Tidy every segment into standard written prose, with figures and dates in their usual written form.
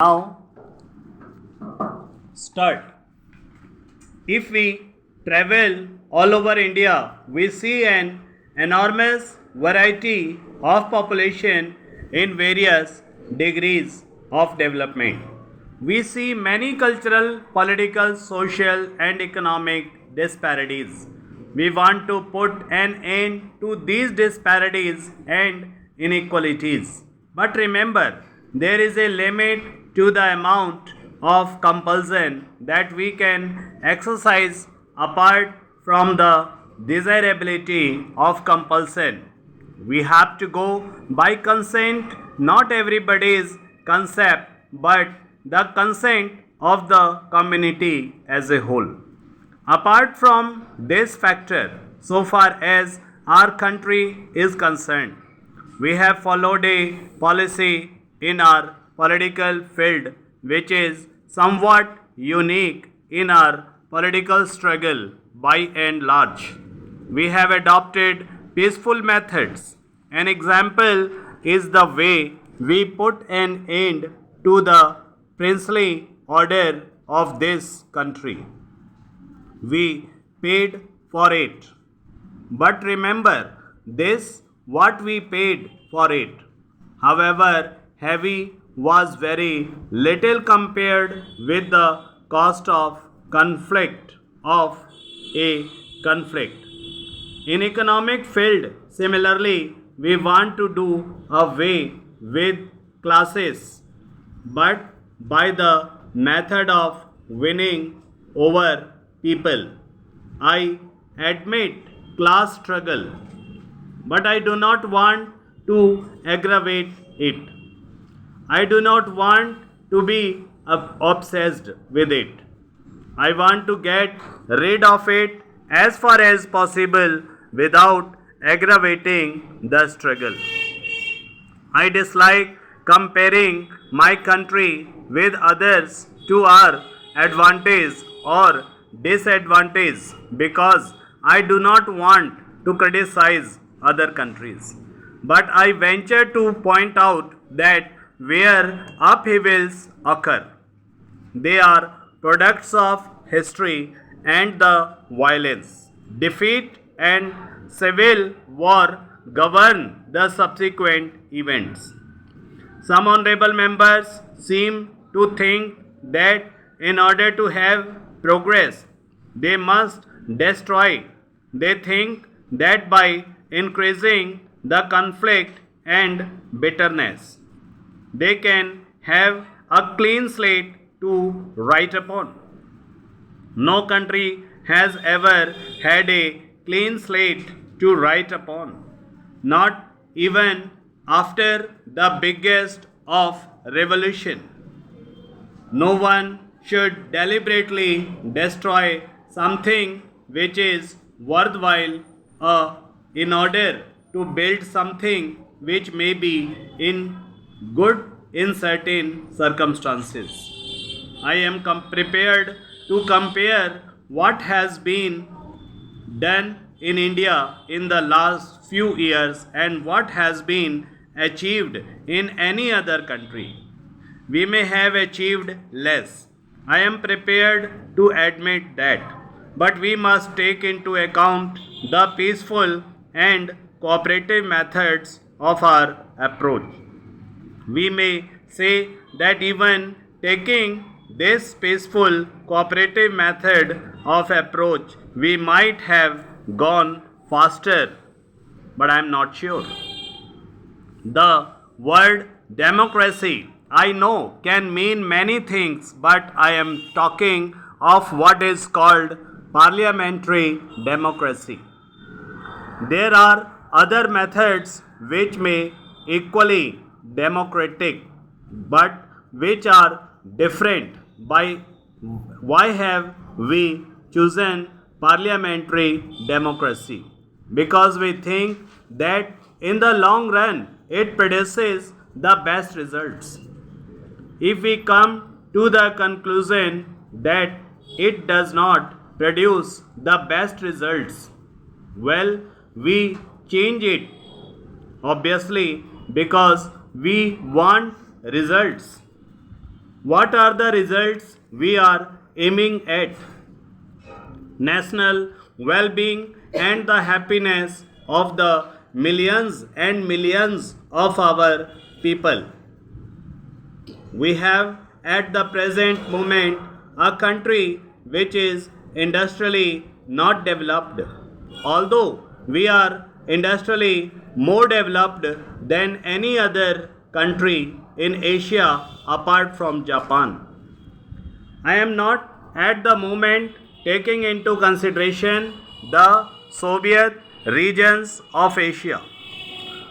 Now, start. If we travel all over India, we see an enormous variety of population in various degrees of development. We see many cultural, political, social, and economic disparities. We want to put an end to these disparities and inequalities. But remember, there is a limit to the amount of compulsion that we can exercise apart from the desirability of compulsion. We have to go by consent, not everybody's concept, but the consent of the community as a whole. Apart from this factor, so far as our country is concerned, we have followed a policy in our political field which is somewhat unique in our political struggle by and large. We have adopted peaceful methods. An example is the way we put an end to the princely order of this country. We paid for it. But remember this what we paid for it, however heavy, was very little compared with the cost of a conflict. In economic field, similarly, we want to do away with classes, but by the method of winning over people. I admit class struggle, but I do not want to aggravate it. I do not want to be obsessed with it. I want to get rid of it as far as possible without aggravating the struggle. I dislike comparing my country with others to our advantage or disadvantage because I do not want to criticize other countries. But I venture to point out that where upheavals occur, they are products of history and the violence. Defeat and civil war govern the subsequent events. Some honorable members seem to think that in order to have progress, they must destroy. They think that by increasing the conflict and bitterness, they can have a clean slate to write upon. No country has ever had a clean slate to write upon, not even after the biggest of revolution. No one should deliberately destroy something which is worthwhile in order to build something which may be in good in certain circumstances. I am prepared to compare what has been done in India in the last few years and what has been achieved in any other country. We may have achieved less. I am prepared to admit that. But we must take into account the peaceful and cooperative methods of our approach. We may say that even taking this peaceful cooperative method of approach, we might have gone faster, but I am not sure. The word democracy, I know, can mean many things, but I am talking of what is called parliamentary democracy. There are other methods which may equally democratic, but which are different. Why have we chosen parliamentary democracy? Because we think that in the long run it produces the best results. If we come to the conclusion that it does not produce the best results, well, we change it, obviously, because we want results. What are the results we are aiming at? National well-being and the happiness of the millions and millions of our people. We have at the present moment a country which is industrially not developed, although we are industrially more developed than any other country in Asia apart from Japan. I am not at the moment taking into consideration the Soviet regions of Asia.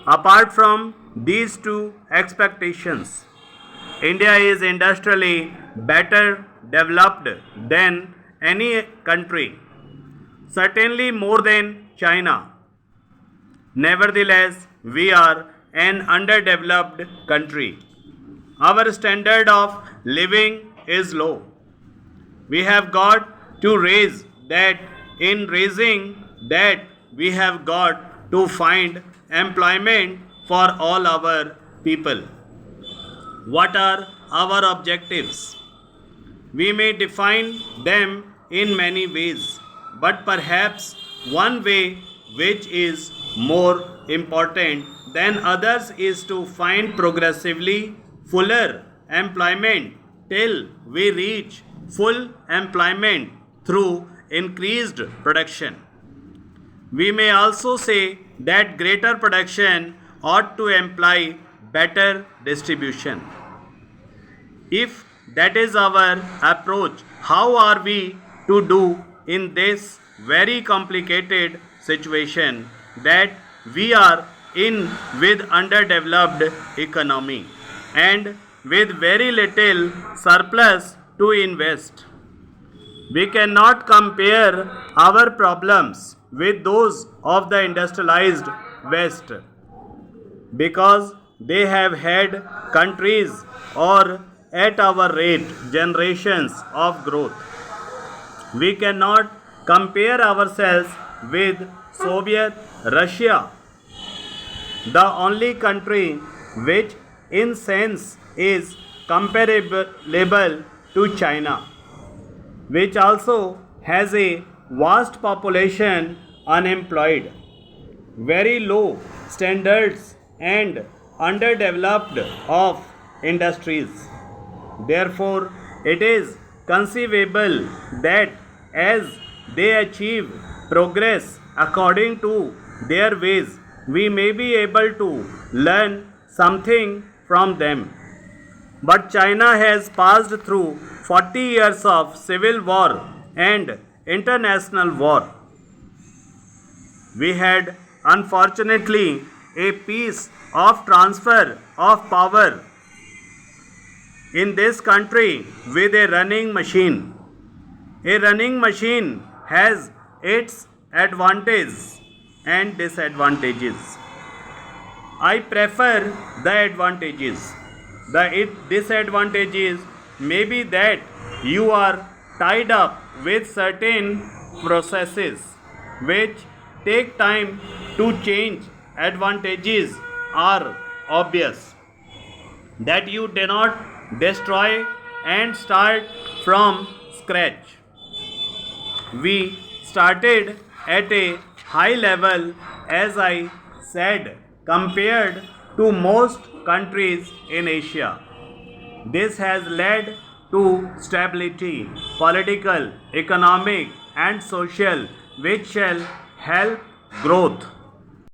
Apart from these two expectations, India is industrially better developed than any country, certainly more than China. Nevertheless, we are an underdeveloped country. Our standard of living is low. We have got to raise that. In raising that, we have got to find employment for all our people. What are our objectives? We may define them in many ways, but perhaps one way which is more important than others is to find progressively fuller employment till we reach full employment through increased production. We may also say that greater production ought to imply better distribution. If that is our approach, how are we to do in this very complicated situation that we are in with underdeveloped economy and with very little surplus to invest? We cannot compare our problems with those of the industrialized West because they have had countries or at our rate generations of growth. We cannot compare ourselves with Soviet Russia, the only country which in sense is comparable to China, which also has a vast population unemployed, very low standards and underdeveloped of industries. Therefore, it is conceivable that as they achieve progress according to their ways, we may be able to learn something from them. But China has passed through 40 years of civil war and international war. We had unfortunately a piece of transfer of power in this country with a running machine. A running machine has its advantages and disadvantages. I prefer the advantages. The disadvantages may be that you are tied up with certain processes which take time to change. Advantages are obvious that you do not destroy and start from scratch. We started at a high level, as I said, compared to most countries in Asia. This has led to stability, political, economic, and social, which shall help growth.